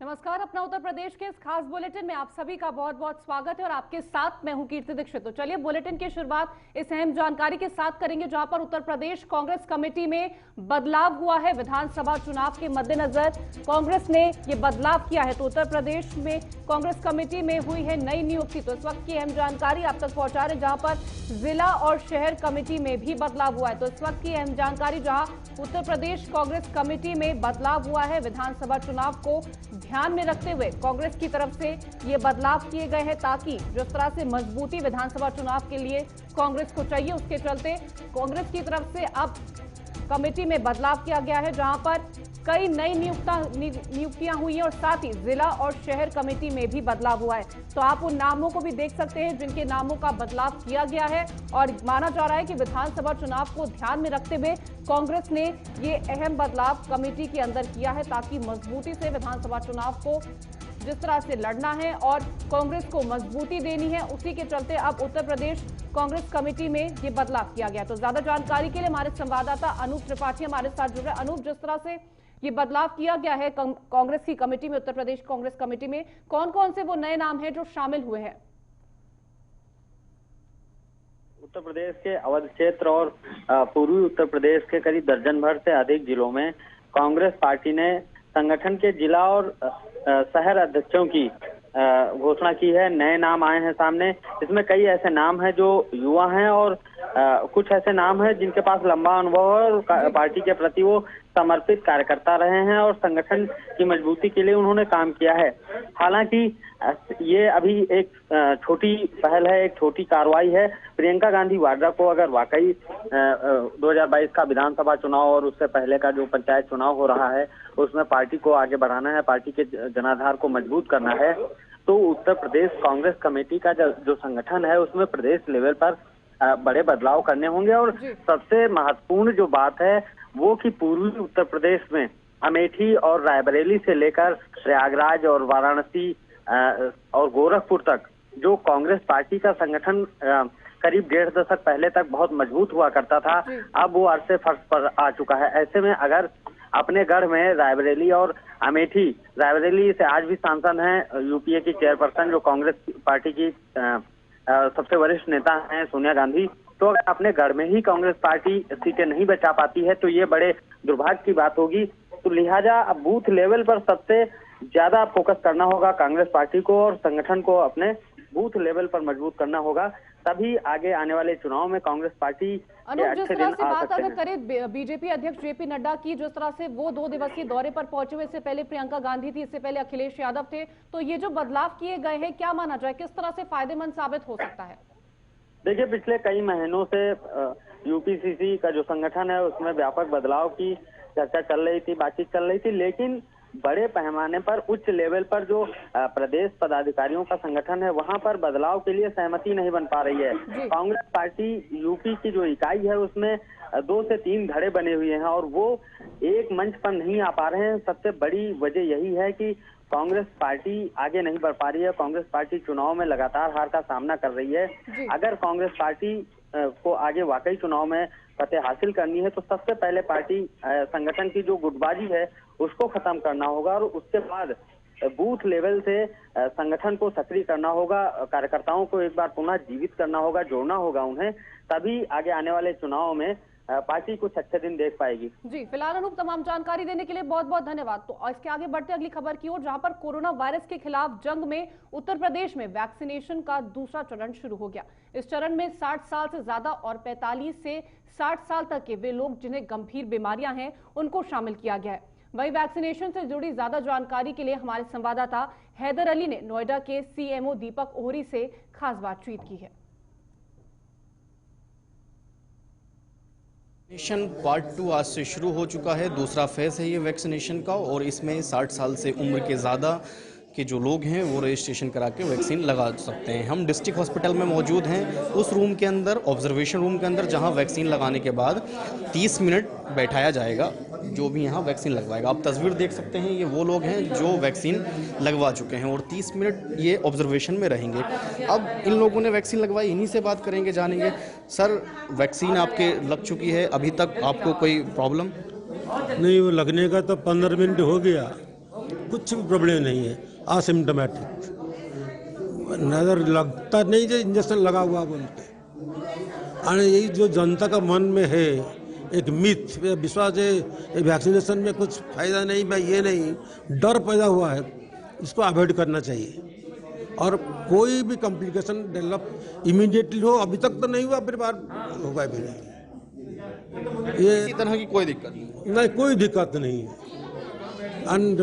नमस्कार। अपना उत्तर प्रदेश के इस खास बुलेटिन में आप सभी का बहुत बहुत स्वागत है और आपके साथ मैं हूं कीर्ति दीक्षित। तो चलिए बुलेटिन की शुरुआत इस अहम जानकारी के साथ करेंगे, जहां पर उत्तर प्रदेश कांग्रेस कमेटी में बदलाव हुआ है। विधानसभा चुनाव के मद्देनजर कांग्रेस ने ये बदलाव किया है। तो उत्तर प्रदेश में कांग्रेस कमेटी में हुई है नई नियुक्ति। तो इस वक्त की अहम जानकारी आप तक पहुंचा रहे, जहां पर जिला और शहर कमेटी में भी बदलाव हुआ है। तो इस वक्त की अहम जानकारी, जहां उत्तर प्रदेश कांग्रेस कमेटी में बदलाव हुआ है। विधानसभा चुनाव को ध्यान में रखते हुए कांग्रेस की तरफ से ये बदलाव किए गए हैं, ताकि जिस तरह से मजबूती विधानसभा चुनाव के लिए कांग्रेस को चाहिए, उसके चलते कांग्रेस की तरफ से अब कमेटी में बदलाव किया गया है, जहां पर कई नई नियुक्तियां हुई हैं और साथ ही जिला और शहर कमेटी में भी बदलाव हुआ है। तो आप उन नामों को भी देख सकते हैं जिनके नामों का बदलाव किया गया है और माना जा रहा है कि विधानसभा चुनाव को ध्यान में रखते हुए कांग्रेस ने ये अहम बदलाव कमेटी के अंदर किया है, ताकि मजबूती से विधानसभा चुनाव को जिस तरह से लड़ना है और कांग्रेस को मजबूती देनी है, उसी के चलते अब उत्तर प्रदेश कांग्रेस कमेटी में ये बदलाव किया गया। तो ज्यादा जानकारी के लिए हमारे संवाददाता अनूप त्रिपाठी हमारे साथ जुड़ रहे। अनूप, जिस तरह से ये बदलाव किया गया है कांग्रेस की कमेटी में, उत्तर प्रदेश कांग्रेस कमेटी में कौन कौन से वो नए नाम हैं जो शामिल हुए हैं? उत्तर प्रदेश के अवध क्षेत्र और पूर्वी उत्तर प्रदेश के करीब दर्जन भर से अधिक जिलों में कांग्रेस पार्टी ने संगठन के जिला और शहर अध्यक्षों की घोषणा की है। नए नाम आए हैं सामने। इसमें कई ऐसे नाम हैं जो युवा हैं और कुछ ऐसे नाम हैं जिनके पास लंबा अनुभव है और पार्टी के प्रति वो समर्पित कार्यकर्ता रहे हैं और संगठन की मजबूती के लिए उन्होंने काम किया है। हालांकि ये अभी एक छोटी पहल है, एक छोटी कार्रवाई है। प्रियंका गांधी वाड्रा को अगर वाकई 2022 का विधानसभा चुनाव और उससे पहले का जो पंचायत चुनाव हो रहा है उसमें पार्टी को आगे बढ़ाना है, पार्टी के जनाधार को मजबूत करना है, तो उत्तर प्रदेश कांग्रेस कमेटी का जो संगठन है उसमें प्रदेश लेवल पर बड़े बदलाव करने होंगे। और सबसे महत्वपूर्ण जो बात है वो कि पूर्वी उत्तर प्रदेश में अमेठी और रायबरेली से लेकर प्रयागराज और वाराणसी और गोरखपुर तक जो कांग्रेस पार्टी का संगठन करीब 1.5 दशक पहले तक बहुत मजबूत हुआ करता था, अब वो अरसे फर्श पर आ चुका है। ऐसे में अगर अपने गढ़ में रायबरेली और अमेठी, रायबरेली से आज भी सांसद हैं यूपीए की चेयरपर्सन जो कांग्रेस पार्टी की सबसे वरिष्ठ नेता हैं सोनिया गांधी, तो अगर अपने गढ़ में ही कांग्रेस पार्टी सीटें नहीं बचा पाती है तो ये बड़े दुर्भाग्य की बात होगी। तो लिहाजा अब बूथ लेवल पर सबसे ज्यादा फोकस करना होगा कांग्रेस पार्टी को और संगठन को अपने बूथ लेवल पर मजबूत करना होगा, तभी आगे आने वाले चुनाव में कांग्रेस पार्टी के अच्छे दिन आ सकते हैं। बात अगर करें बीजेपी अध्यक्ष जेपी नड्डा की, जिस तरह से वो 2 दिवसीय दौरे पर पहुंचे हुए, इससे पहले प्रियंका गांधी थी, इससे पहले अखिलेश यादव थे, तो ये जो बदलाव किए गए हैं क्या माना जाए, किस तरह से फायदेमंद साबित हो सकता है? देखिए, पिछले कई महीनों से यूपीसीसी का जो संगठन है उसमें व्यापक बदलाव की चर्चा चल रही थी, बातचीत चल रही थी, लेकिन बड़े पैमाने पर उच्च लेवल पर जो प्रदेश पदाधिकारियों का संगठन है वहां पर बदलाव के लिए सहमति नहीं बन पा रही है। कांग्रेस पार्टी यूपी की जो इकाई है उसमें 2 से 3 धड़े बने हुए हैं और वो एक मंच पर नहीं आ पा रहे हैं। सबसे बड़ी वजह यही है कि कांग्रेस पार्टी आगे नहीं बढ़ पा रही है। कांग्रेस पार्टी चुनाव में लगातार हार का सामना कर रही है। अगर कांग्रेस पार्टी को आगे वाकई चुनाव में फतेह हासिल करनी है तो सबसे पहले पार्टी संगठन की जो गुटबाजी है उसको खत्म करना होगा और उसके बाद बूथ लेवल से संगठन को सक्रिय करना होगा, कार्यकर्ताओं को एक बार पुनः जीवित करना होगा, जोड़ना होगा उन्हें, तभी आगे आने वाले चुनाव में पार्टी कुछ अच्छे दिन देख पाएगी। जी, फिलहाल अनूप तमाम जानकारी देने के लिए बहुत बहुत धन्यवाद। तो इसके आगे बढ़ते अगली खबर की ओर, जहां पर कोरोना वायरस के खिलाफ जंग में उत्तर प्रदेश में वैक्सीनेशन का दूसरा चरण शुरू हो गया। इस चरण में 60 साल से ज्यादा और 45 से 60 साल तक के वे लोग जिन्हें गंभीर बीमारियां हैं उनको शामिल किया गया है। वहीं वैक्सीनेशन से जुड़ी ज्यादा जानकारी के लिए हमारे संवाददाता हैदर अली ने नोएडा के सीएमओ दीपक ओहरी से खास बातचीत की है। वैक्सीनेशन पार्ट 2 आज से शुरू हो चुका है। दूसरा फेज है ये वैक्सीनेशन का और इसमें 60 साल से उम्र के ज़्यादा के जो लोग हैं वो रजिस्ट्रेशन करा के वैक्सीन लगा सकते हैं। हम डिस्ट्रिक्ट हॉस्पिटल में मौजूद हैं, उस रूम के अंदर, ऑब्जर्वेशन रूम के अंदर, जहां वैक्सीन लगाने के बाद 30 मिनट बैठाया जाएगा जो भी यहाँ वैक्सीन लगवाएगा। आप तस्वीर देख सकते हैं, ये वो लोग हैं जो वैक्सीन लगवा चुके हैं और 30 मिनट ये ऑब्जर्वेशन में रहेंगे। अब इन लोगों ने वैक्सीन लगवाई, इन्हीं से बात करेंगे, जानेंगे। सर, वैक्सीन आपके लग चुकी है, अभी तक आपको कोई प्रॉब्लम? नहीं, वो लगने का तो 15 मिनट हो गया। कुछ भी प्रॉब्लम नहीं है, असिम्टोमेटिक, नजर लगता नहीं जो इंजेक्शन लगा हुआ बोलते। और यही जो जनता का मन में है एक मिथ, विश्वास है वैक्सीनेशन में कुछ फायदा नहीं, मैं ये नहीं, डर पैदा हुआ है, इसको अवॉइड करना चाहिए। और कोई भी कॉम्प्लिकेशन डेवलप इमीडिएटली हो, अभी तक तो नहीं हुआ, फिर बार होगा भी नहीं, ये इसी तरह की कोई दिक्कत नहीं, कोई दिक्कत नहीं है। एंड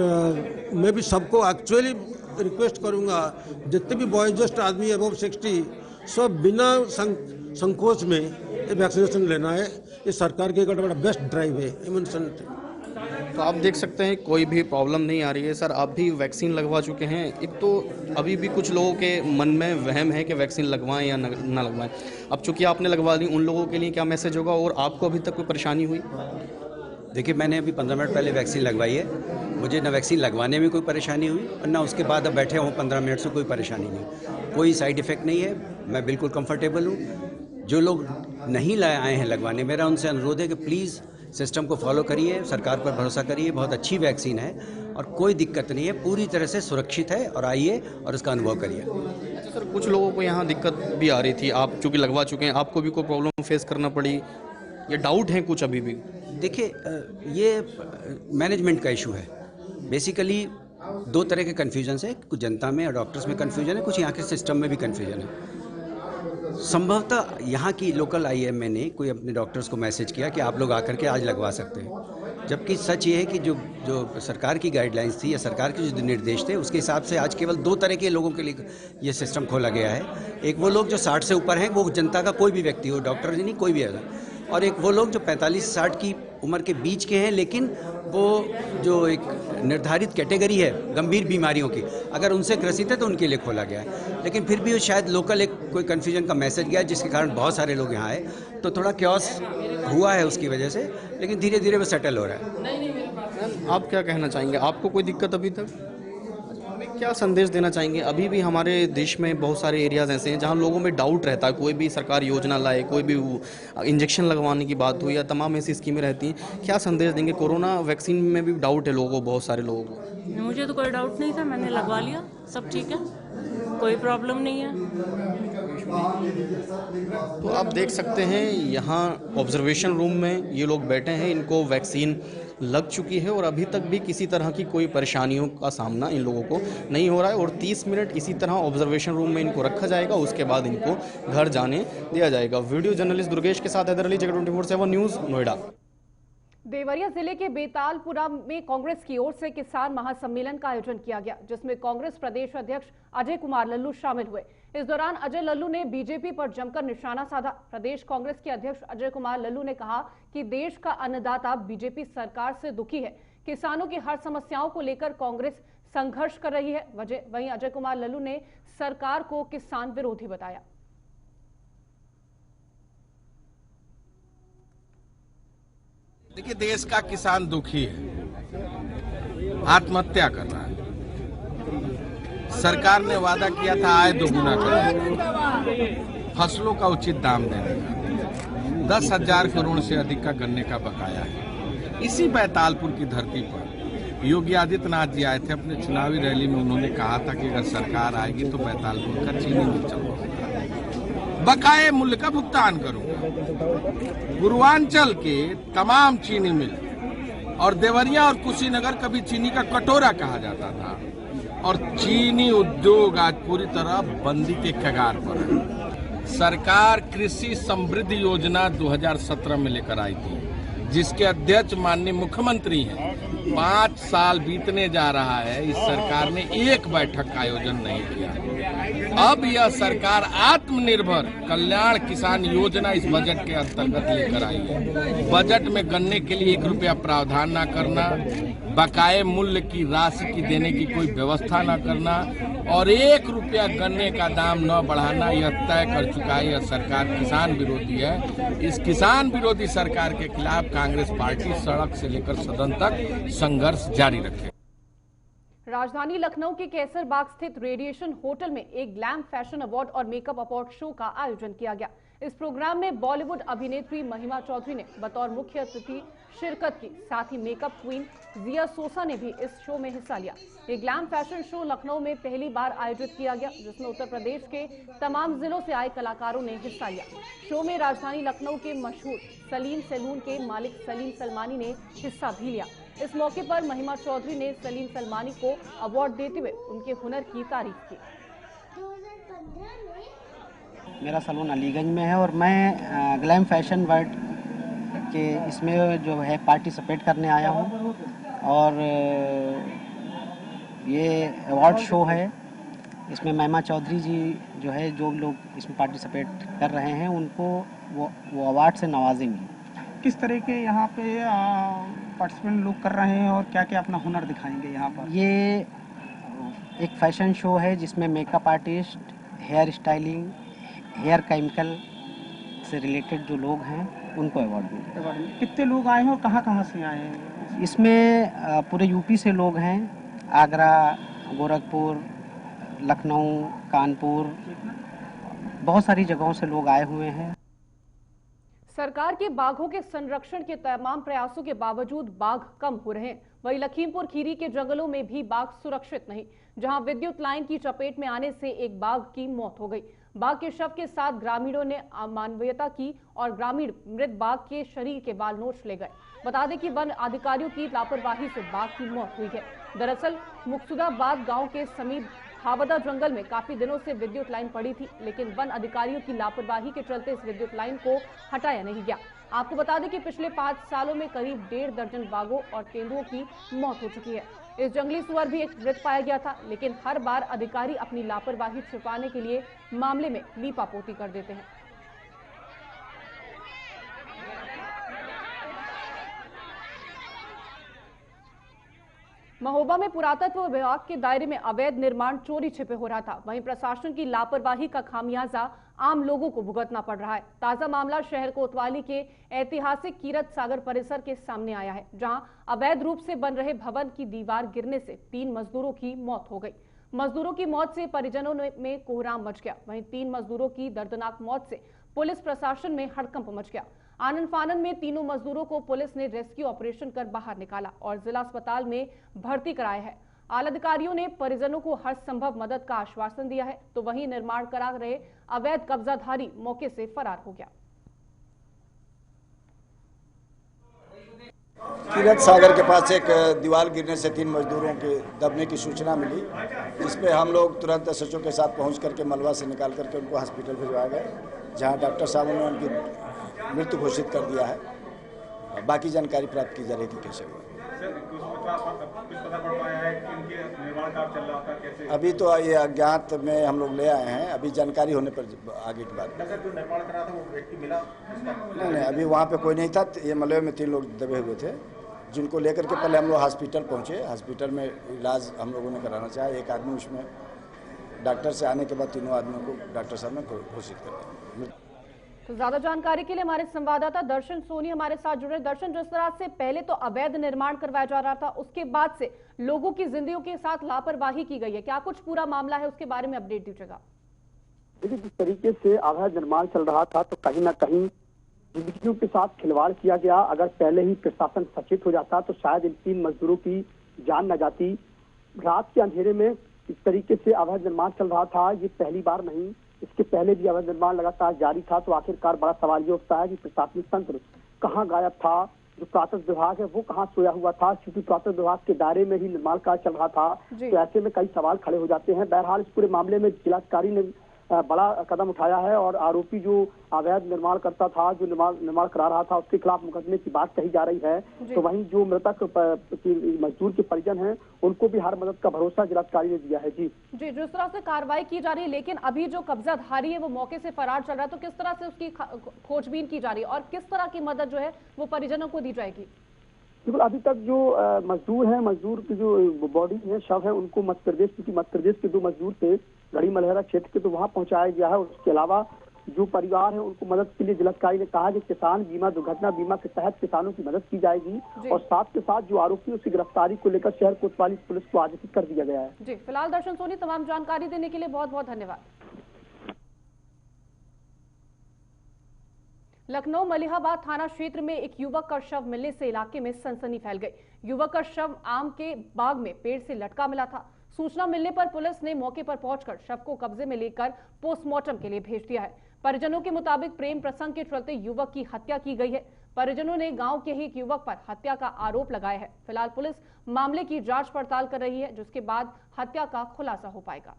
मैं भी सबको एक्चुअली रिक्वेस्ट करूंगा, जितने भी बॉयजेस्ट आदमी अबव 60 सब बिना संकोच में ये वैक्सीनेशन लेना है। ये सरकार की एक बड़ा बेस्ट ड्राइव है इम्यूनेशन। तो आप देख सकते हैं कोई भी प्रॉब्लम नहीं आ रही है। सर, आप भी वैक्सीन लगवा चुके हैं। एक तो अभी भी कुछ लोगों के मन में वहम है कि वैक्सीन लगवाएं या ना लगवाएं। अब चूंकि आपने लगवा ली, उन लोगों के लिए क्या मैसेज होगा? और आपको अभी तक कोई परेशानी हुई? देखिए, मैंने अभी 15 मिनट पहले वैक्सीन लगवाई है। मुझे ना वैक्सीन लगवाने में कोई परेशानी हुई और ना उसके बाद अब बैठे हूँ 15 मिनट से कोई परेशानी नहीं, कोई साइड इफ़ेक्ट नहीं है। मैं बिल्कुल कंफर्टेबल हूँ। जो लोग नहीं आए हैं लगवाने, मेरा उनसे अनुरोध है कि प्लीज़ सिस्टम को फॉलो करिए, सरकार पर भरोसा करिए। बहुत अच्छी वैक्सीन है और कोई दिक्कत नहीं है, पूरी तरह से सुरक्षित है। और आइए और उसका अनुभव करिए। अच्छा सर, कुछ लोगों को यहाँ दिक्कत भी आ रही थी, आप चूँकि लगवा चुके हैं, आपको भी कोई प्रॉब्लम फेस करना पड़ी या डाउट है कुछ अभी भी? देखिए, ये मैनेजमेंट का इशू है। बेसिकली दो तरह के कन्फ्यूजन है, कुछ जनता में और डॉक्टर्स में कन्फ्यूजन है, कुछ यहाँ के सिस्टम में भी कन्फ्यूजन है। संभवतः यहाँ की लोकल IMA ने कोई अपने डॉक्टर्स को मैसेज किया कि आप लोग आकर के आज लगवा सकते हैं, जबकि सच ये है कि जो सरकार की गाइडलाइंस थी या सरकार के जो निर्देश थे उसके हिसाब से आज केवल 2 तरह के लोगों के लिए ये सिस्टम खोला गया है। एक वो लोग जो 60 से ऊपर हैं, वो जनता का कोई भी व्यक्ति हो, डॉक्टर नहीं, कोई भी है, और एक वो लोग जो 45-60 की उम्र के बीच के हैं, लेकिन वो जो एक निर्धारित कैटेगरी है गंभीर बीमारियों की, अगर उनसे ग्रसित है तो उनके लिए खोला गया है। लेकिन फिर भी शायद लोकल एक कोई कन्फ्यूजन का मैसेज गया, जिसके कारण बहुत सारे लोग यहाँ आए, तो थोड़ा क्योस हुआ है उसकी वजह से, लेकिन धीरे धीरे वो सेटल हो रहा है। आप क्या कहना चाहेंगे? आपको कोई दिक्कत अभी तक? क्या संदेश देना चाहेंगे? अभी भी हमारे देश में बहुत सारे एरियाज़ ऐसे हैं जहां लोगों में डाउट रहता है, कोई भी सरकार योजना लाए, कोई भी इंजेक्शन लगवाने की बात हो या तमाम ऐसी स्कीमें रहती हैं। क्या संदेश देंगे? कोरोना वैक्सीन में भी डाउट है लोगों को, बहुत सारे लोगों को। मुझे तो कोई डाउट नहीं था, मैंने लगवा लिया, सब ठीक है, कोई प्रॉब्लम नहीं है। तो आप देख सकते हैं यहाँ ऑब्जर्वेशन रूम में ये लोग बैठे हैं, इनको वैक्सीन लग चुकी है और अभी तक भी किसी तरह की कोई परेशानियों का सामना इन लोगों को नहीं हो रहा है। और 30 मिनट इसी तरह ऑब्जर्वेशन रूम में इनको रखा जाएगा, उसके बाद इनको घर जाने दिया जाएगा। वीडियो जर्नलिस्ट दुर्गेश के साथ हैदर अली, जगत 24/7 न्यूज़, नोएडा। देवरिया जिले के बेतालपुरा में कांग्रेस की ओर से किसान महासम्मेलन का आयोजन किया गया, जिसमें कांग्रेस प्रदेश अध्यक्ष अजय कुमार लल्लू शामिल हुए। इस दौरान अजय लल्लू ने बीजेपी पर जमकर निशाना साधा। प्रदेश कांग्रेस के अध्यक्ष अजय कुमार लल्लू ने कहा कि देश का अन्नदाता बीजेपी सरकार से दुखी है। किसानों की हर समस्याओं को लेकर कांग्रेस संघर्ष कर रही है। वहीं अजय कुमार लल्लू ने सरकार को किसान विरोधी बताया। देखिए, देश का किसान दुखी है, आत्महत्या कर रहा है। सरकार ने वादा किया था आय दोगुना करने का, फसलों का उचित दाम देने का। 10,000 करोड़ से अधिक का गन्ने का बकाया है। इसी बैतालपुर की धरती पर योगी आदित्यनाथ जी आए थे, अपने चुनावी रैली में उन्होंने कहा था कि अगर सरकार आएगी तो बैतालपुर का चीनी मिल चलवाऊंगा, बकाये मूल्य का भुगतान करूंगा। पूर्वांचल के तमाम चीनी मिल और देवरिया और कुशीनगर कभी चीनी का कटोरा कहा जाता था, और चीनी उद्योग आज पूरी तरह बंदी के कगार पर है। सरकार कृषि समृद्धि योजना 2017 में लेकर आई थी, जिसके अध्यक्ष माननीय मुख्यमंत्री हैं। 5 साल बीतने जा रहा है, इस सरकार ने एक बैठक का आयोजन नहीं किया। अब यह सरकार आत्मनिर्भर कल्याण किसान योजना इस बजट के अंतर्गत लेकर आई है। बजट में गन्ने के लिए 1 रुपया प्रावधान न करना, बकाये मूल्य की राशि की देने की कोई व्यवस्था न करना और 1 रुपया गन्ने का दाम न बढ़ाना, यह तय कर चुका है यह सरकार किसान विरोधी है। इस किसान विरोधी सरकार के खिलाफ कांग्रेस पार्टी सड़क से लेकर सदन तक संघर्ष जारी रखे। राजधानी लखनऊ के कैसर बाग स्थित रेडिएशन होटल में एक ग्लैम फैशन अवार्ड और मेकअप अवार्ड शो का आयोजन किया गया। इस प्रोग्राम में बॉलीवुड अभिनेत्री महिमा चौधरी ने बतौर मुख्य अतिथि शिरकत की। साथ ही मेकअप क्वीन जिया सोसा ने भी इस शो में हिस्सा लिया। ये ग्लैम फैशन शो लखनऊ में पहली बार आयोजित किया गया, जिसमें उत्तर प्रदेश के तमाम जिलों से आए कलाकारों ने हिस्सा लिया। शो में राजधानी लखनऊ के मशहूर सलीम सैलून के मालिक सलीम सलमानी ने हिस्सा भी लिया। इस मौके पर महिमा चौधरी ने सलीम सलमानी को अवार्ड देते हुए उनके हुनर की तारीफ की। मेरा सलून अलीगंज में है और मैं ग्लैम फैशन वर्ल्ड के इसमें जो है पार्टिसिपेट करने आया हूँ और ये अवार्ड शो है। इसमें महिमा चौधरी जी जो है, जो लोग इसमें पार्टिसिपेट कर रहे हैं उनको वो अवार्ड से नवाजेंगे। किस तरह के यहाँ पे पार्टिसिपेंट लोग कर रहे हैं और क्या क्या अपना हुनर दिखाएंगे यहाँ पर? ये एक फैशन शो है जिसमें makeup artist, hair styling, hair chemical से रिलेटेड जो लोग हैं उनको अवार्ड मिलेगा। कितने लोग आए हैं और कहाँ से आए हैं? इसमें पूरे यूपी से लोग हैं, आगरा, गोरखपुर, लखनऊ, कानपुर, बहुत सारी जगहों से लोग आए हुए हैं। सरकार के बाघों के संरक्षण के तमाम प्रयासों के बावजूद बाघ कम हो रहे हैं। वहीं लखीमपुर खीरी के जंगलों में भी बाघ सुरक्षित नहीं, जहां विद्युत लाइन की चपेट में आने से एक बाघ की मौत हो गई। बाघ के शव के साथ ग्रामीणों ने अमानवीयता की और ग्रामीण मृत बाघ के शरीर के बाल नोच ले गए। बता दें कि वन अधिकारियों की लापरवाही से बाघ की मौत हुई है। दरअसल मुकसूदाबाद गांव के समीप हावदा जंगल में काफी दिनों से विद्युत लाइन पड़ी थी, लेकिन वन अधिकारियों की लापरवाही के चलते इस विद्युत लाइन को हटाया नहीं गया। आपको बता दें कि पिछले 5 सालों में करीब 1.5 दर्जन बाघों और तेंदुओं की मौत हो चुकी है। इस जंगली सुअर भी एक मृत पाया गया था, लेकिन हर बार अधिकारी अपनी लापरवाही छिपाने के लिए मामले में लीपापोती कर देते हैं। महोबा में पुरातत्व विभाग के दायरे में अवैध निर्माण चोरी छिपे हो रहा था। वहीं प्रशासन की लापरवाही का खामियाजा आम लोगों को भुगतना पड़ रहा है। ताजा मामला शहर कोतवाली के ऐतिहासिक कीरत सागर परिसर के सामने आया है, जहां अवैध रूप से बन रहे भवन की दीवार गिरने से 3 मजदूरों की मौत हो गई। मजदूरों की मौत से परिजनों में कोहराम मच गया। वहीं 3 मजदूरों की दर्दनाक मौत से पुलिस प्रशासन में हड़कंप मच गया। आनंद फानन में तीनों मजदूरों को पुलिस ने रेस्क्यू ऑपरेशन कर बाहर निकाला और जिला अस्पताल में भर्ती कराया है। आला अधिकारियों ने परिजनों को हर संभव मदद का आश्वासन दिया है, तो वहीं निर्माण करा रहे अवैध कब्जाधारी मौके से फरार हो गया। कीरत सागर के पास एक दीवार गिरने से 3 मजदूरों के दबने की सूचना मिली, जिसपे हम लोग तुरंत एसएचओ के साथ पहुंच करके मलबा से निकाल करके उनको हॉस्पिटल भिजवाया गया, जहां डॉक्टर साहब ने उनकी मृत्यु घोषित कर दिया है। बाकी जानकारी प्राप्त की जा रही कि कैसे हुआ। अभी तो ये अज्ञात में हम लोग ले आए हैं, अभी जानकारी होने पर आगे की बात। जो निर्माण करा था वो व्यक्ति मिला? नहीं, अभी वहाँ पे कोई नहीं था। ये मलबे में 3 लोग दबे हुए थे, जिनको लेकर के पहले हम लोग हॉस्पिटल पहुँचे। हॉस्पिटल में इलाज हम लोगों ने कराना चाहा। एक आदमी उसमें डॉक्टर से आने के बाद 3 आदमियों को डॉक्टर साहब ने घोषित कर दिया। तो ज्यादा जानकारी के लिए हमारे संवाददाता दर्शन सोनी हमारे साथ जुड़े। दर्शन, जिस तरह से पहले तो अवैध निर्माण करवाया जा रहा था, उसके बाद से लोगों की जिंदगियों के साथ लापरवाही की गई है, क्या कुछ पूरा मामला है, उसके बारे में अपडेट दीजिएगा। जिस तरीके से अवैध निर्माण चल रहा था, तो कहीं ना कहीं जिंदगियों के साथ खिलवाड़ किया गया। अगर पहले ही प्रशासन सचेत हो जाता तो शायद इन 3 मजदूरों की जान न जाती। रात के अंधेरे में इस तरीके से अवैध निर्माण चल रहा था, ये पहली बार नहीं, इसके पहले भी अवैध निर्माण लगातार जारी था। तो आखिरकार बड़ा सवाल ये उठता है कि प्रशासनिक तंत्र कहाँ गायब था, जो पुरातत्व विभाग है वो कहाँ सोया हुआ था, क्योंकि पुरातत्व विभाग के दायरे में ही निर्माण कार्य चल रहा था। तो ऐसे में कई सवाल खड़े हो जाते हैं। बहरहाल इस पूरे मामले में जिलाधिकारी ने बड़ा कदम उठाया है और आरोपी जो अवैध निर्माण करता था, जो निर्माण करा रहा था, उसके खिलाफ मुकदमे की बात कही जा रही है। तो वहीं जो मृतक मजदूर के परिजन हैं, उनको भी हर मदद का भरोसा जिलाधिकारी ने दिया है। जी, जिस तरह से कार्रवाई की जा रही है, लेकिन अभी जो कब्जाधारी है वो मौके से फरार चल रहा है, तो किस तरह से उसकी खोजबीन की जा रही है और किस तरह की मदद जो है वो परिजनों को दी जाएगी? बिल्कुल, अभी तक जो मजदूर हैं, मजदूर की जो बॉडी है, शव है, उनको मध्य प्रदेश, क्योंकि मध्य प्रदेश के 2 मजदूर थे गढ़ी मलहरा क्षेत्र के, तो वहां पहुंचाया गया है। उसके अलावा जो परिवार है उनको मदद के लिए जिलाधिकारी ने कहा कि किसान बीमा, दुर्घटना बीमा के तहत किसानों की मदद की जाएगी और साथ के साथ जो आरोपी उसकी गिरफ्तारी को लेकर शहर कोतवाली पुलिस को आदेशित कर दिया गया है। जी, फिलहाल दर्शन सोनी, तमाम जानकारी देने के लिए बहुत बहुत धन्यवाद। लखनऊ मलिहाबाद थाना क्षेत्र में एक युवक का शव मिलने से इलाके में सनसनी फैल गई। युवक का शव आम के बाग में पेड़ से लटका मिला था। सूचना मिलने पर पुलिस ने मौके पर पहुंचकर शव को कब्जे में लेकर पोस्टमार्टम के लिए भेज दिया है। परिजनों के मुताबिक प्रेम प्रसंग के चलते युवक की हत्या की गई है। परिजनों ने गांव के ही एक युवक पर हत्या का आरोप लगाया है। फिलहाल पुलिस मामले की जांच पड़ताल कर रही है, जिसके बाद हत्या का खुलासा हो पाएगा।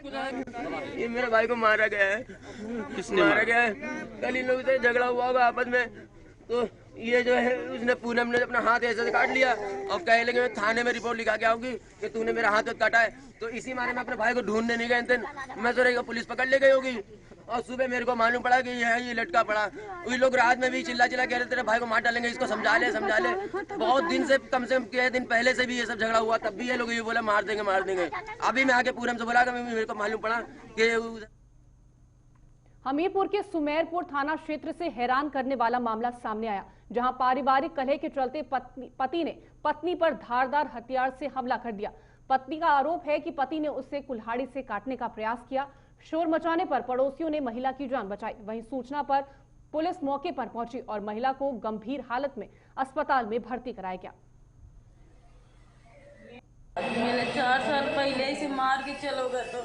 ये मेरे भाई को मारा गया है। किसने मारा गया है? कल इन लोगों से झगड़ा हुआ होगा आपस में, तो ये जो है उसने पूनम ने अपना हाथ ऐसे काट लिया और कह लगे मैं थाने में रिपोर्ट लिखा के आऊंगी कि तूने मेरा हाथ काटा है। तो इसी मारे में अपने भाई को ढूंढने नहीं गए थे। मैं तो पुलिस पकड़ ले गई होगी और सुबह मेरे को मालूम पड़ा कि ये लटका पड़ा। वही लोग रात में भी चिल्ला कह रहे तेरे भाई को मार डालेंगे, इसको समझा ले। बहुत दिन से, कम से कम 6 दिन पहले से भी ये सब झगड़ा हुआ, तब भी ये लोग ये बोला मार देंगे। अभी मैं आके पूनम से बोला मेरे को मालूम पड़ा कि हमीरपुर के सुमेरपुर थाना क्षेत्र से हैरान करने वाला मामला सामने आया, जहां पारिवारिक कलह के चलते पति ने पत्नी पर धारदार हथियार से हमला कर दिया। पत्नी का आरोप है कि पति ने उसे कुल्हाड़ी से काटने का प्रयास किया। शोर मचाने पर पड़ोसियों ने महिला की जान बचाई। वहीं सूचना पर पुलिस मौके पर पहुंची और महिला को गंभीर हालत में अस्पताल में भर्ती कराया गया। मैंने 4 साल पहले इसे मार के चलो गए, तो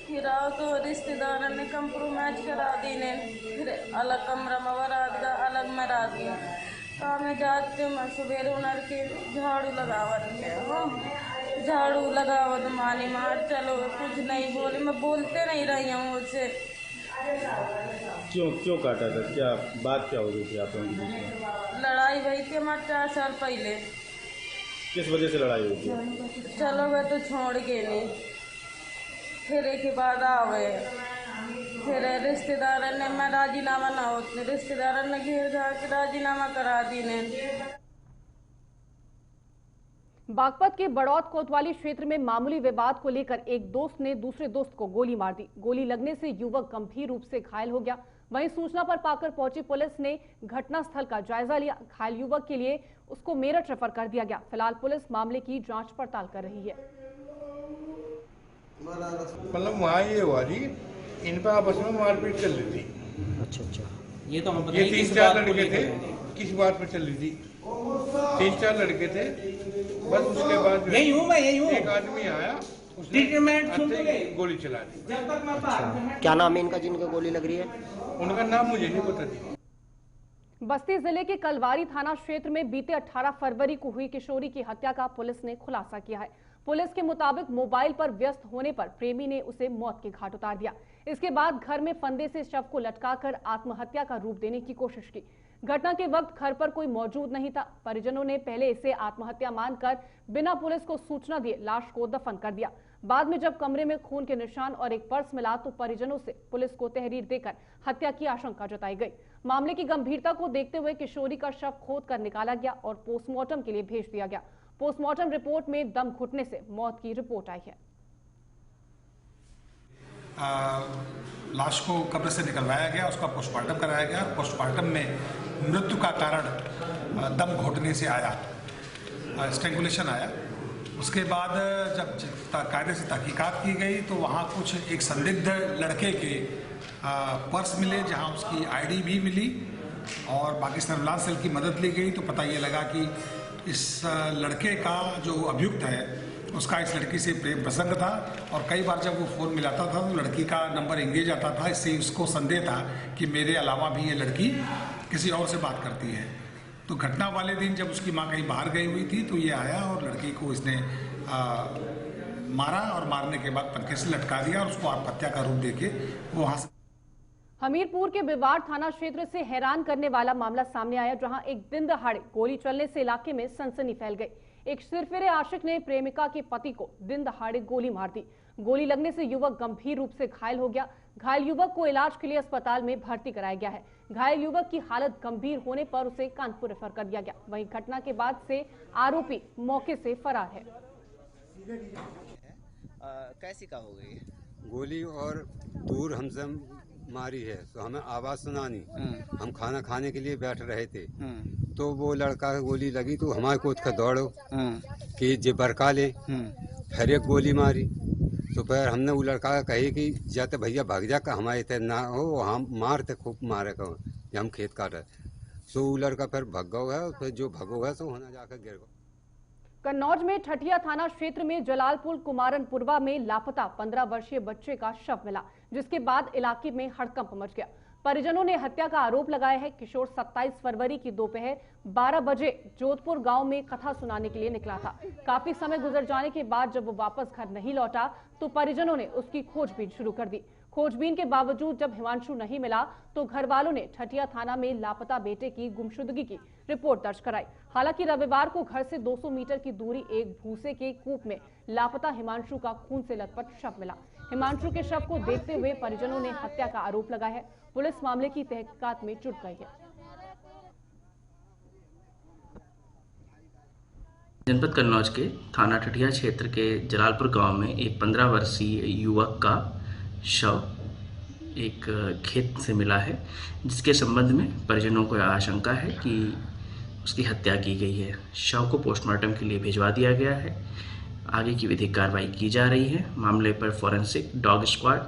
फिर आओ तो रिश्तेदारों ने कंप्रोमाइज करा दी ने, फिर अलग कमरा में रात का अलग में रात में तो मैं जाते मैं सवेरे उनर के झाड़ू लगावत मानी मार चलो कुछ नहीं बोले, मैं बोलते नहीं रही हूँ उससे। क्यों काटा था? क्या बात क्या हो गई थी आप लोगों के बीच में? लड़ाई हुई थी हमारे 4 साल पहले। किस वजह से लड़ाई हुई थी? चलो गए तो छोड़ के नहीं, फिर एक बाद आवे, फिर रिश्तेदार ने मैं राजीनामा ना होते, रिश्तेदार ने घेर घा के राजीनामा करा दी ने। बागपत के बड़ौत कोतवाली क्षेत्र में मामूली विवाद को लेकर एक दोस्त ने दूसरे दोस्त को गोली मार दी। गोली लगने से युवक गंभीर रूप से घायल हो गया। वहीं सूचना पर पाकर पहुंची पुलिस ने घटनास्थल का जायजा लिया। घायल युवक के लिए उसको मेरठ रेफर कर दिया गया। फिलहाल पुलिस मामले की जांच पड़ताल कर रही है। मतलब वहाँ ये हुआ जी, इन पर आपस में मारपीट चल रही थी। अच्छा, ये तो हम ये 3-4 लड़के थे, किस बात पर चल रही थी? 3-4 लड़के थे, बस उसके बाद यही हूँ मैं, एक आदमी आया, उसने गोली चला दी। क्या नाम है इनका जिनका गोली लग रही है? उनका नाम मुझे नहीं पता थी। बस्ती जिले के कलवारी थाना क्षेत्र में बीते 18 फरवरी को हुई किशोरी की हत्या का पुलिस ने खुलासा किया है। पुलिस के मुताबिक मोबाइल पर व्यस्त होने पर प्रेमी ने उसे मौत के घाट उतार दिया। इसके बाद घर में फंदे से शव को लटकाकर आत्महत्या का रूप देने की कोशिश की। घटना के वक्त घर पर कोई मौजूद नहीं था। परिजनों ने पहले इसे आत्महत्या मानकर बिना पुलिस को सूचना दिए लाश को दफन कर दिया। बाद में जब कमरे में खून के निशान और एक पर्स मिला तो परिजनों से पुलिस को तहरीर देकर हत्या की आशंका जताई गई। मामले की गंभीरता को देखते हुए किशोरी का शव खोद कर निकाला गया और पोस्टमार्टम के लिए भेज दिया गया। पोस्टमार्टम रिपोर्ट में दम घुटने से मौत की रिपोर्ट आई है। लाश को कब्र से निकलवाया गया, उसका पोस्टमार्टम कराया गया। पोस्टमार्टम में मृत्यु का कारण दम घुटने से आया, स्ट्रैंगुलेशन आया। उसके बाद जब कायदे से तहकीकात की गई तो वहाँ कुछ एक संदिग्ध लड़के के पर्स मिले, जहाँ उसकी आईडी भी मिली और बाकी सर्विलांस सेल की मदद ली गई। तो पता ये लगा कि इस लड़के का जो अभियुक्त है उसका इस लड़की से प्रेम प्रसंग था और कई बार जब वो फ़ोन मिलाता था तो लड़की का नंबर एंगेज आता था। इससे उसको संदेह था कि मेरे अलावा भी ये लड़की किसी और से बात करती है। तो घटना वाले दिन जब उसकी माँ कहीं बाहर गई हुई थी तो ये आया और लड़की को इसने मारा और मारने के बाद पंखे से लटका दिया और उसको आत्महत्या का रूप देके वो वहाँ से। हमीरपुर के बिवाड़ थाना क्षेत्र से हैरान करने वाला मामला सामने आया, जहां एक दिन दहाड़े गोली चलने से इलाके में सनसनी फैल गई। एक सिरफिरे आशिक ने प्रेमिका के पति को दिन दहाड़े गोली मार दी। गोली लगने से युवक गंभीर रूप से घायल हो गया। घायल युवक को इलाज के लिए अस्पताल में भर्ती कराया गया है। घायल युवक की हालत गंभीर होने पर उसे कानपुर रेफर कर दिया गया। वहीं घटना के बाद से आरोपी मौके से फरार है। कैसी का हो गई? गोली और दूर हमसे मारी है तो हमें आवाज सुना नहीं। हम खाना खाने के लिए बैठ रहे थे तो वो लड़का गोली लगी तो हमारे को उसका दौड़ो कि जे बरका ले, फिर एक गोली मारी तो फिर हमने वो लड़का कहे कि जाते भैया भाग जा का हमारे थे ना हो, हम मारते खूब मारे को हम खेत काट रहे। तो वो लड़का फिर भग गया, फिर जो भगो गया तो होना जाकर गिर गया। कन्नौज में ठठिया थाना क्षेत्र में जलालपुर कुमारनपुरवा में लापता 15 वर्षीय बच्चे का शव मिला, जिसके बाद इलाके में हड़कंप मच गया। परिजनों ने हत्या का आरोप लगाया है। किशोर 27 फरवरी की दोपहर 12 बजे जोधपुर गांव में कथा सुनाने के लिए निकला था। काफी समय गुजर जाने के बाद जब वो वापस घर नहीं लौटा तो परिजनों ने उसकी खोजबीन शुरू कर दी। खोजबीन के बावजूद जब हिमांशु नहीं मिला तो घर वालों ने ठठिया थाना में लापता बेटे की गुमशुदगी की रिपोर्ट दर्ज कराई। हालांकि रविवार को घर से 200 मीटर की दूरी एक भूसे के कूप में लापता हिमांशु का खून से लथपथ शव मिला। हिमांशु के शव को देखते हुए परिजनों ने हत्या का आरोप लगाया है। पुलिस मामले की तहकीकात में जुट गई है। जनपद कन्नौज के थाना ठठिया क्षेत्र के जलालपुर गांव में एक 15 वर्षीय युवक का शव एक खेत से मिला है, जिसके संबंध में परिजनों को आशंका है कि उसकी हत्या की गई है। शव को पोस्टमार्टम के लिए भिजवा दिया गया है। आगे की विधिक कार्रवाई की जा रही है। मामले पर फॉरेंसिक, डॉग स्क्वाड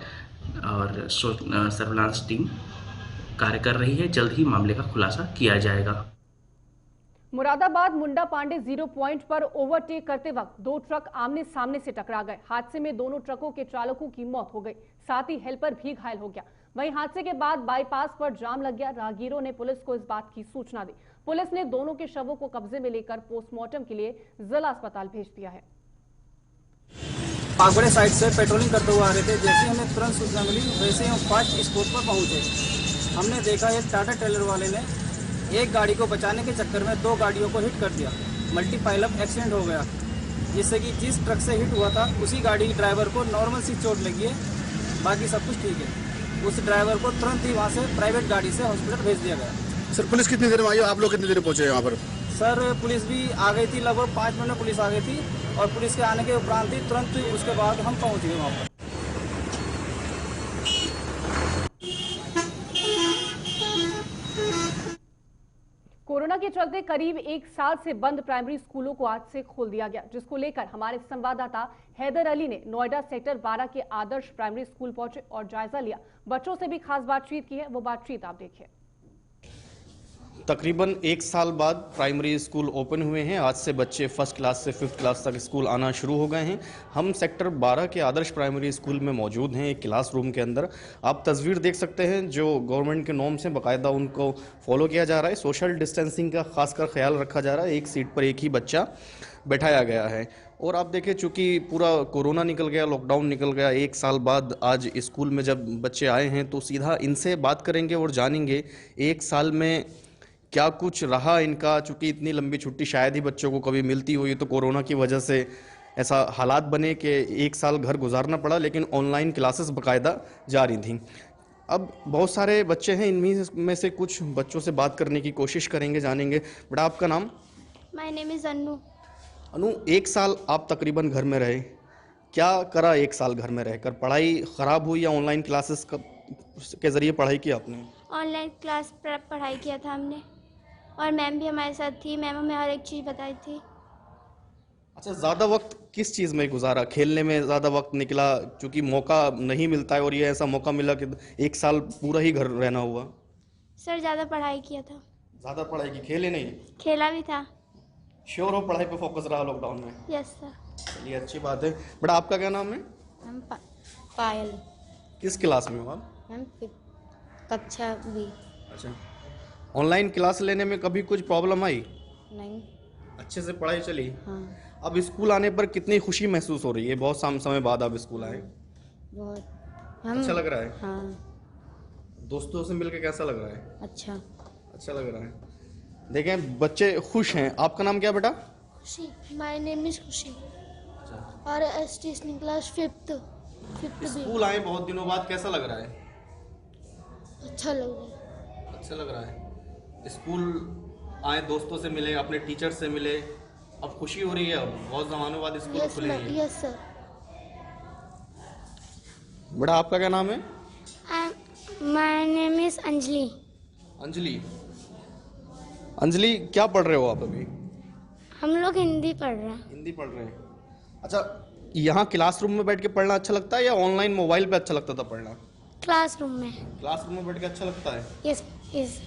और सर्विलांस टीम कार्य कर रही है। जल्द ही मामले का खुलासा किया जाएगा। मुरादाबाद मुंडा पांडे 0 पॉइंट पर ओवरटेक करते वक्त 2 ट्रक आमने सामने से टकरा गए। हादसे में दोनों ट्रकों के चालकों की मौत हो गई, साथ ही हेल्पर भी घायल हो गया। वहीं हादसे के बाद बाईपास पर जाम लग गया। राहगीरों ने पुलिस को इस बात की सूचना दी। पुलिस ने दोनों के शवों को कब्जे में लेकर पोस्टमार्टम के लिए जिला अस्पताल भेज दिया है। आगबड़े साइड से पेट्रोलिंग करते हुए आ रहे थे। जैसे हमें तुरंत सूचना मिली वैसे ही हम फास्ट स्पॉट पर पहुंचे। हमने देखा एक टाटा ट्रेलर वाले ने एक गाड़ी को बचाने के चक्कर में 2 गाड़ियों को हिट कर दिया। मल्टीपाइलप एक्सीडेंट हो गया, जिससे कि जिस ट्रक से हिट हुआ था उसी गाड़ी के ड्राइवर को नॉर्मल सी चोट लगी है, बाकी सब कुछ ठीक है। उस ड्राइवर को तुरंत ही वहाँ से प्राइवेट गाड़ी से हॉस्पिटल भेज दिया गया। सर पुलिस कितनी देर में आई? आप लोग कितनी देर में पहुंचे यहाँ पर? सर पुलिस भी आ गई थी, लगभग 5 मिनट में पुलिस आ गई थी और पुलिस के आने के उपरांत ही तुरंत उसके बाद हम पहुँच गए वहाँ पर। कोरोना के चलते करीब 1 साल से बंद प्राइमरी स्कूलों को आज से खोल दिया गया, जिसको लेकर हमारे संवाददाता हैदर अली ने नोएडा सेक्टर 12 के आदर्श प्राइमरी स्कूल पहुंचे और जायजा लिया। बच्चों से भी खास बातचीत की है, वो बातचीत आप देखिए। तकरीबन 1 साल बाद प्राइमरी स्कूल ओपन हुए हैं। आज से बच्चे 1st क्लास से 5th क्लास तक स्कूल आना शुरू हो गए हैं। हम सेक्टर 12 के आदर्श प्राइमरी स्कूल में मौजूद हैं, एक क्लासरूम के अंदर। आप तस्वीर देख सकते हैं, जो गवर्नमेंट के नॉर्म्स हैं बाकायदा उनको फॉलो किया जा रहा है। सोशल डिस्टेंसिंग का खासकर ख्याल रखा जा रहा है। एक सीट पर एक ही बच्चा बैठाया गया है। और आप देखें, चूँकि पूरा कोरोना निकल गया, लॉकडाउन निकल गया, 1 साल बाद आज स्कूल में जब बच्चे आए हैं तो सीधा इनसे बात करेंगे और जानेंगे 1 साल में क्या कुछ रहा इनका। चूँकि इतनी लंबी छुट्टी शायद ही बच्चों को कभी मिलती हो। ये तो कोरोना की वजह से ऐसा हालात बने कि 1 साल घर गुजारना पड़ा, लेकिन ऑनलाइन क्लासेस बाकायदा जारी थी। अब बहुत सारे बच्चे हैं, इनमें में से कुछ बच्चों से बात करने की कोशिश करेंगे, जानेंगे। बेटा आपका नाम? माय नेम इज़ अनु। अनु, 1 साल आप तकरीबन घर में रहे, क्या करा 1 साल घर में रहकर? पढ़ाई ख़राब हुई या ऑनलाइन क्लासेस के ज़रिए पढ़ाई की आपने? ऑनलाइन क्लास पढ़ाई किया था हमने, और मैम भी हमारे साथ थी। मैम हमें हर एक चीज़ बताई थी। अच्छा, ज़्यादा वक्त किस चीज़ में गुजारा? खेलने में ज़्यादा वक्त निकला, क्योंकि मौका नहीं मिलता है, और ये ऐसा मौका मिला कि 1 साल पूरा ही घर रहना हुआ? सर ज़्यादा पढ़ाई किया था। ज़्यादा पढ़ाई की, खेले नहीं? खेला भी था। श्योर हो पढ़ाई पे फोकस रहा लॉकडाउन में? Yes sir. चलिए, अच्छी बात है। बेटा आपका क्या नाम है? हम पायल। किस क्लास में हो आप? हम कक्षा बी। अच्छा, ऑनलाइन क्लास लेने में कभी कुछ प्रॉब्लम आई? नहीं, अच्छे से पढ़ाई चली? हाँ। अब स्कूल आने पर कितनी खुशी महसूस हो रही है? बहुत समय बाद आप स्कूल आए। बहुत। अच्छा लग रहा है? हाँ। दोस्तों से मिलकर कैसा लग रहा है? अच्छा लग रहा है। देखें, बच्चे खुश हैं। आपका नाम क्या बेटा? खुशी। माय नेम इज खुशी। और स्टेशनरी क्लास 5th स्कूल आए बहुत दिनों बाद, कैसा लग रहा है? अच्छा लग रहा है। स्कूल आए, दोस्तों से मिले, अपने टीचर से मिले, अब खुशी हो रही है? अब बहुत ज़माने बाद स्कूल खुले हैं। Yes sir. बेटा आपका क्या नाम है? My name is Anjali. Anjali, क्या पढ़ रहे हो आप अभी? हम लोग हिंदी पढ़ रहे हैं। हिंदी पढ़ रहे हैं। अच्छा, यहाँ क्लासरूम में बैठ के पढ़ना अच्छा लगता है या ऑनलाइन मोबाइल पे अच्छा लगता था पढ़ना? क्लासरूम में। क्लासरूम में बैठ के अच्छा लगता है? Yes yes.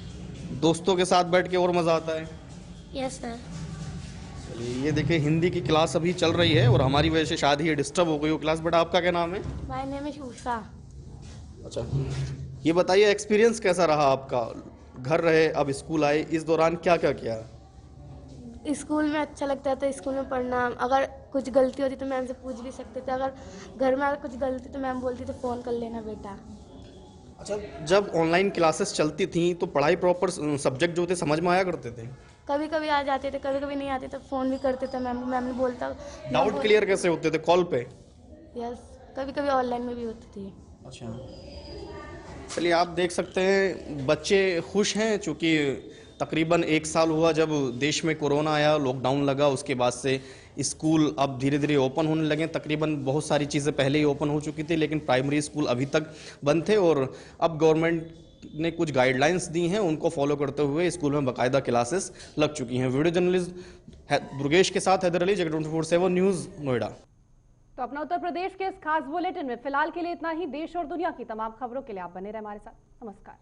दोस्तों के साथ बैठ के और मज़ा आता है? Yes sir. चलिए, ये देखिए हिंदी की क्लास अभी चल रही है और हमारी वजह से शायद ये डिस्टर्ब हो गई हो क्लास। बेटा आपका क्या नाम है? My name is Usha. अच्छा, ये बताइए एक्सपीरियंस कैसा रहा आपका? घर रहे, अब स्कूल आए, इस दौरान क्या क्या किया? स्कूल में अच्छा लगता था, स्कूल में पढ़ना। अगर कुछ गलती होती तो मैम से पूछ भी सकते थे। अगर घर में अगर कुछ गलती तो मैम बोलती तो फ़ोन कर लेना बेटा। अच्छा, जब ऑनलाइन क्लासेस चलती थी तो पढ़ाई प्रॉपर सब्जेक्ट जो थे समझ में आया करते थे? कभी कभी आ जाते थे, कभी कभी नहीं आते तो फ़ोन भी करते थे मैम। मैम ने बोलता। डाउट क्लियर कैसे होते थे? कॉल पे? यस, कभी कभी ऑनलाइन में भी होती थी। अच्छा, चलिए आप देख सकते हैं बच्चे खुश हैं, चूँकि तकरीबन 1 साल हुआ जब देश में कोरोना आया, लॉकडाउन लगा, उसके बाद से स्कूल अब धीरे धीरे ओपन होने लगे। तकरीबन बहुत सारी चीज़ें पहले ही ओपन हो चुकी थी, लेकिन प्राइमरी स्कूल अभी तक बंद थे और अब गवर्नमेंट ने कुछ गाइडलाइंस दी हैं, उनको फॉलो करते हुए स्कूल में बाकायदा क्लासेस लग चुकी हैं। वीडियो जर्नलिस्ट दुर्गेश के साथ हैदर अली, जगत 24/7 न्यूज़, नोएडा। तो अपना उत्तर प्रदेश के इस खास बुलेटिन में फिलहाल के लिए इतना ही। देश और दुनिया की तमाम खबरों के लिए आप बने रहे हमारे साथ। नमस्कार।